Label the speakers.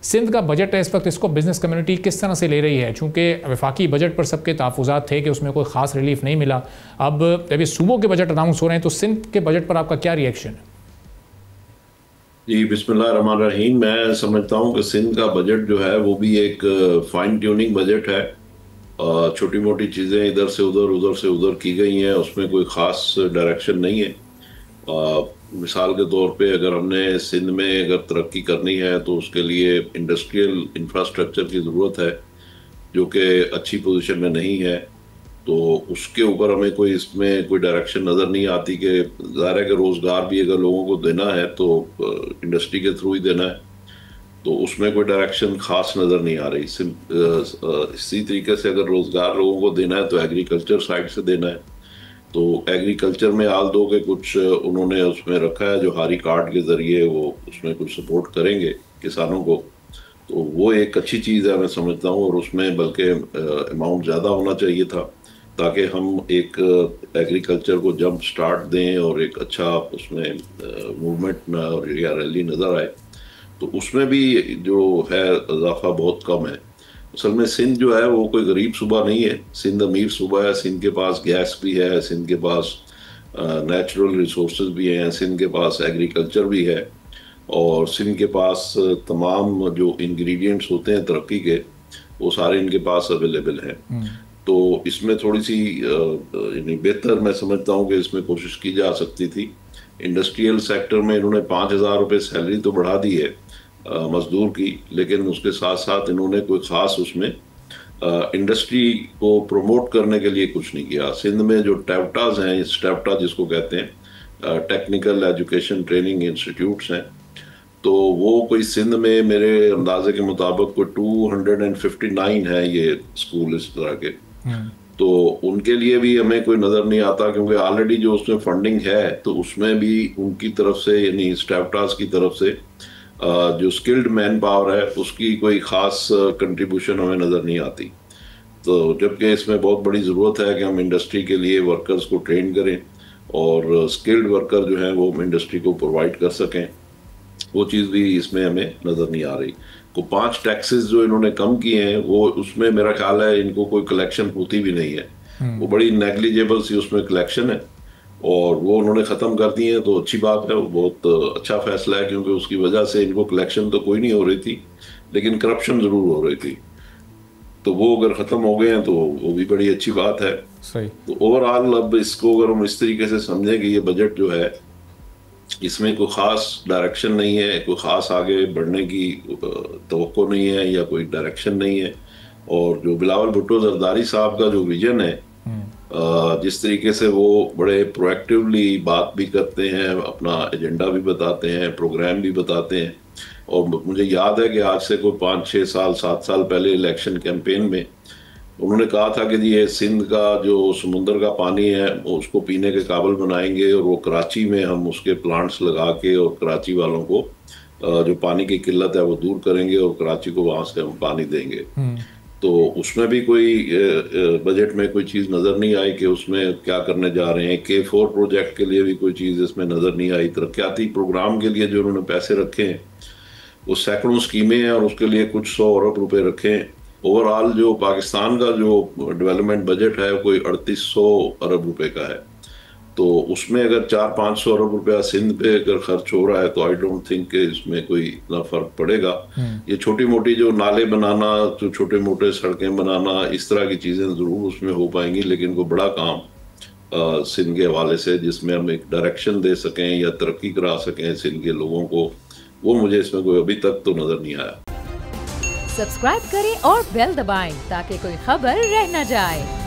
Speaker 1: सिंध का बजट है इस वक्त, इसको बिजनेस कम्युनिटी किस तरह से ले रही है? चूँकि वफाकी बजट पर सबके तहफ़्फ़ुज़ात थे कि उसमें कोई ख़ास रिलीफ नहीं मिला, अब अभी सूबों के बजट अनाउंस हो रहे हैं, तो सिंध के बजट पर आपका क्या रिएक्शन है?
Speaker 2: जी, बिस्मिल्लाहिर्रहमानिर्रहीम। मैं समझता हूँ कि सिंध का बजट जो है वो भी एक फाइन ट्यूनिंग बजट है। छोटी मोटी चीज़ें इधर से उधर की गई हैं, उसमें कोई ख़ास डायरेक्शन नहीं है। मिसाल के तौर पे अगर हमने सिंध में अगर तरक्की करनी है तो उसके लिए इंडस्ट्रियल इंफ्रास्ट्रक्चर की ज़रूरत है, जो कि अच्छी पोजीशन में नहीं है। तो उसके ऊपर हमें कोई इसमें कोई डायरेक्शन नज़र नहीं आती कि ज़ाहिर है कि रोज़गार भी अगर लोगों को देना है तो इंडस्ट्री के थ्रू ही देना है, तो उसमें कोई डायरेक्शन खास नज़र नहीं आ रही। इसी तरीके से अगर रोज़गार लोगों को देना है तो एग्रीकल्चर साइड से देना है। तो एग्रीकल्चर में हाल दो के कुछ उन्होंने उसमें रखा है जो हारी कार्ड के ज़रिए वो उसमें कुछ सपोर्ट करेंगे किसानों को। तो वो एक अच्छी चीज़ है मैं समझता हूँ, और उसमें बल्कि अमाउंट ज़्यादा होना चाहिए था ताकि हम एक एग्रीकल्चर को जंप स्टार्ट दें और एक अच्छा उसमें मूवमेंट और या रैली नज़र आए। तो उसमें भी जो है इजाफा बहुत कम है। असल में सिंध जो है वो कोई गरीब सूबा नहीं है, सिंध अमीर सूबा है। सिंध के पास गैस भी है, सिंध के पास नेचुरल रिसोर्सेज भी हैं, सिंध के पास एग्रीकल्चर भी है, और सिंध के पास तमाम जो इंग्रेडिएंट्स होते हैं तरक्की के वो सारे इनके पास अवेलेबल हैं। तो इसमें थोड़ी सी यानी बेहतर मैं समझता हूँ कि इसमें कोशिश की जा सकती थी। इंडस्ट्रियल सेक्टर में इन्होंने 5,000 रुपये सैलरी तो बढ़ा दी है मजदूर की, लेकिन उसके साथ साथ इन्होंने कोई ख़ास उसमें इंडस्ट्री को प्रमोट करने के लिए कुछ नहीं किया। सिंध में जो टैप्टाज हैं, स्टैप्टा जिसको कहते हैं, टेक्निकल एजुकेशन ट्रेनिंग इंस्टीट्यूट्स हैं, तो वो कोई सिंध में मेरे अंदाजे के मुताबिक कोई 259 है ये स्कूल इस तरह के। तो उनके लिए भी हमें कोई नज़र नहीं आता, क्योंकि ऑलरेडी जो उसमें फंडिंग है तो उसमें भी उनकी तरफ से यानी स्टैप्टास की तरफ से जो स्किल्ड मैन पावर है उसकी कोई ख़ास कंट्रीब्यूशन हमें नज़र नहीं आती। तो जबकि इसमें बहुत बड़ी ज़रूरत है कि हम इंडस्ट्री के लिए वर्कर्स को ट्रेन करें और स्किल्ड वर्कर जो हैं वो इंडस्ट्री को प्रोवाइड कर सकें, वो चीज़ भी इसमें हमें नज़र नहीं आ रही। को 5 टैक्सेस जो इन्होंने कम किए हैं वो उसमें मेरा ख्याल है इनको कोई कलेक्शन होती भी नहीं है, वो बड़ी नेग्लिजिबल सी उसमें कलेक्शन है, और वो उन्होंने ख़त्म कर दिए हैं। तो अच्छी बात है, वो बहुत अच्छा फैसला है, क्योंकि उसकी वजह से इनको कलेक्शन तो कोई नहीं हो रही थी लेकिन करप्शन ज़रूर हो रही थी। तो वो अगर ख़त्म हो गए हैं तो वो भी बड़ी अच्छी बात है।
Speaker 1: सही।
Speaker 2: तो ओवरऑल अब इसको अगर हम इस तरीके से समझें कि ये बजट जो है इसमें कोई ख़ास डायरेक्शन नहीं है, कोई ख़ास आगे बढ़ने की तवक्को नहीं है या कोई डायरेक्शन नहीं है, और जो बिलावल भुट्टो जरदारी साहब का जो विजन है, जिस तरीके से वो बड़े प्रोएक्टिवली बात भी करते हैं, अपना एजेंडा भी बताते हैं, प्रोग्राम भी बताते हैं, और मुझे याद है कि आज से कोई 5-6 साल 7 साल पहले इलेक्शन कैंपेन में उन्होंने कहा था कि ये सिंध का जो समुंदर का पानी है उसको पीने के काबिल बनाएंगे, और वो कराची में हम उसके प्लांट्स लगा के और कराची वालों को जो पानी की किल्लत है वो दूर करेंगे और कराची को वहाँ से हम पानी देंगे। तो उसमें भी कोई बजट में कोई चीज़ नज़र नहीं आई कि उसमें क्या करने जा रहे हैं। K4 प्रोजेक्ट के लिए भी कोई चीज़ इसमें नज़र नहीं आई। तरक्याती प्रोग्राम के लिए जो उन्होंने पैसे रखे हैं वो सैकड़ों स्कीमें हैं और उसके लिए कुछ 100 अरब रुपए रखे हैं। ओवरऑल जो पाकिस्तान का जो डेवलपमेंट बजट है कोई 3800 अरब रुपए का है। तो उसमें अगर 400-500 अरब रुपया सिंध पे अगर खर्च हो रहा है तो आई डोंट थिंक कि इसमें कोई इतना फर्क पड़ेगा। ये छोटी मोटी जो नाले बनाना, जो छोटे मोटे सड़कें बनाना, इस तरह की चीज़ें ज़रूर उसमें हो पाएंगी, लेकिन कोई बड़ा काम सिंध के हवाले से जिसमें हम एक डायरेक्शन दे सकें या तरक्की करा सकें सिंध के लोगों को, वो मुझे इसमें कोई अभी तक तो नज़र नहीं आया।
Speaker 3: सब्सक्राइब करें और बेल दबाएं ताकि कोई खबर रह न जाए।